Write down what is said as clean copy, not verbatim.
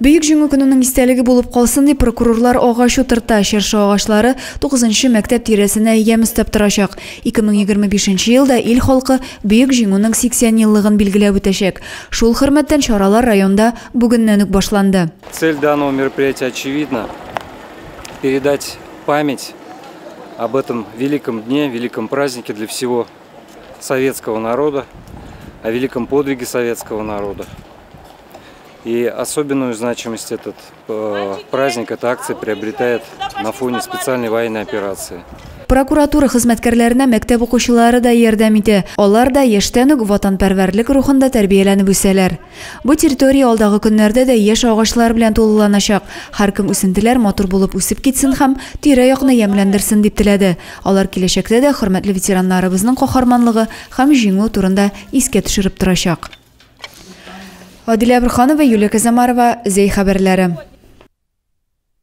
Büyük Җиңү көненең истәлеге булып калсын дип прокурорлар агач утырта чыршы агачлары 9-нчы мәктәп тирәсенә ямыстап торачак. 2025 елда ил халкы Büyük Җиңүнең 80 еллыгын билгеләп үтәчәк. Шул хөрмәттән чаралар районда бүгеннән үк башланды. Цель данного мероприятия очевидна: передать память об этом великом дне, великом празднике для всего советского народа, о великом подвиге советского народа. И особенную значимость этот праздник, эта акция приобретает на фоне специальной военной операции. Прокуратура хезмәткәрләренә мәктәп укучылары да ярдәм итә. Алар да яшьтән үк ватанпәрвәрлек рухында тәрбияләнеп үсәләр. Бу территория алдагы көннәрдә дә яшь агачлар белән тулыланачак. Һәркем үсентеләр матур булып үсеп китсен һәм тирә-якны ямьләндерсен дип теләде. Алар киләчәктә дә хөрмәтле ветераннарыбызның каһарманлыгы һәм җиңү турында искә төшереп торачак. Адилә Абраханова, Юлия Казамарова, Зей хәбәрләре.